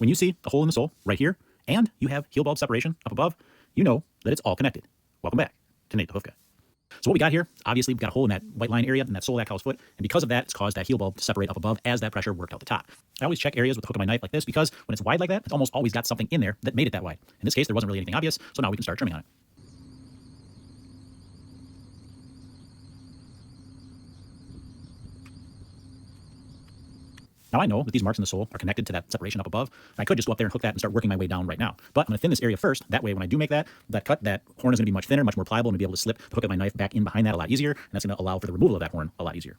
When you see the hole in the sole right here, and you have heel bulb separation up above, you know that it's all connected. Welcome back to Nate the Hoof Guy. So what we got here, obviously we've got a hole in that white line area in that sole of that cow's foot, and because of that, it's caused that heel bulb to separate up above as that pressure worked out the top. I always check areas with the hook of my knife like this because when it's wide like that, it's almost always got something in there that made it that wide. In this case, there wasn't really anything obvious, so now we can start trimming on it. Now I know that these marks in the sole are connected to that separation up above. I could just go up there and hook that and start working my way down right now. But I'm going to thin this area first. That way, when I do make that cut, that horn is going to be much thinner, much more pliable, and be able to slip the hook of my knife back in behind that a lot easier. And that's going to allow for the removal of that horn a lot easier.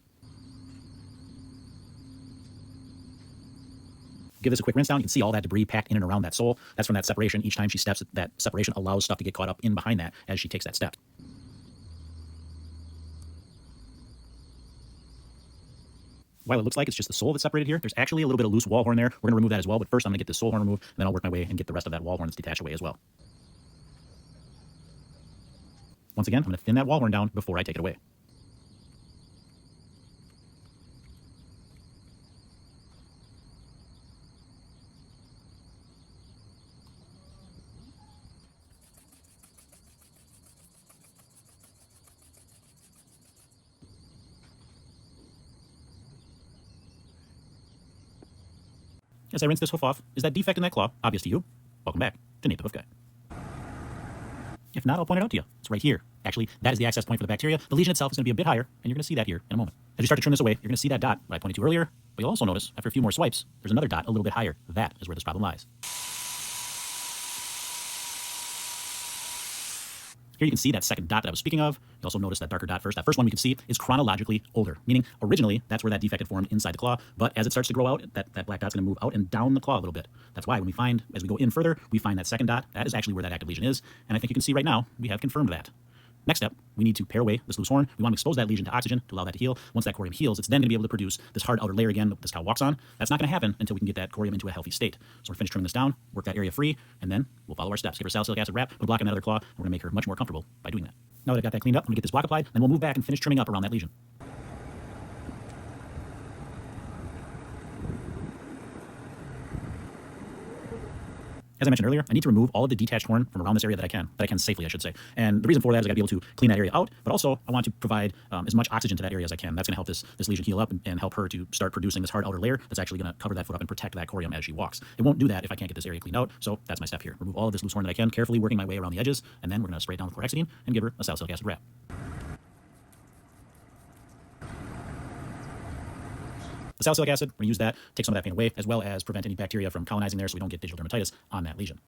Give this a quick rinse down. You can see all that debris packed in and around that sole. That's from that separation. Each time she steps, that separation allows stuff to get caught up in behind that as she takes that step. While it looks like it's just the sole that's separated here, there's actually a little bit of loose wall horn there. We're going to remove that as well, but first I'm going to get this sole horn removed, and then I'll work my way and get the rest of that wall horn that's detached away as well. Once again, I'm going to thin that wall horn down before I take it away. As I rinse this hoof off, is that defect in that claw obvious to you? Welcome back to Nate the Hoof Guy. If not, I'll point it out to you. It's right here. Actually, that is the access point for the bacteria. The lesion itself is going to be a bit higher, and you're going to see that here in a moment. As you start to trim this away, you're going to see that dot that I pointed to earlier, but you'll also notice, after a few more swipes, there's another dot a little bit higher. That is where this problem lies. Here you can see that second dot that I was speaking of. You also notice that darker dot first. That first one we can see is chronologically older, meaning originally that's where that defect had formed inside the claw, but as it starts to grow out, that black dot's going to move out and down the claw a little bit. That's why when we find, as we go in further, we find that second dot. That is actually where that active lesion is, and I think you can see right now we have confirmed that. Next step, we need to pare away this loose horn. We want to expose that lesion to oxygen to allow that to heal. Once that corium heals, it's then going to be able to produce this hard outer layer again that this cow walks on. That's not going to happen until we can get that corium into a healthy state. So we're finished trimming this down, work that area free, and then we'll follow our steps. Give her salicylic acid wrap, put a block on that other claw, and we're going to make her much more comfortable by doing that. Now that I've got that cleaned up, I'm going to get this block applied, and we'll move back and finish trimming up around that lesion. As I mentioned earlier, I need to remove all of the detached horn from around this area that I can safely, I should say. And the reason for that is I got to be able to clean that area out, but also I want to provide as much oxygen to that area as I can. That's going to help this lesion heal up and help her to start producing this hard outer layer that's actually going to cover that foot up and protect that corium as she walks. It won't do that if I can't get this area cleaned out, so that's my step here. Remove all of this loose horn that I can, carefully working my way around the edges, and then we're going to spray it down with chlorhexidine and give her a salicylic acid wrap. The salicylic acid, we're going to use that, take some of that pain away, as well as prevent any bacteria from colonizing there so we don't get digital dermatitis on that lesion.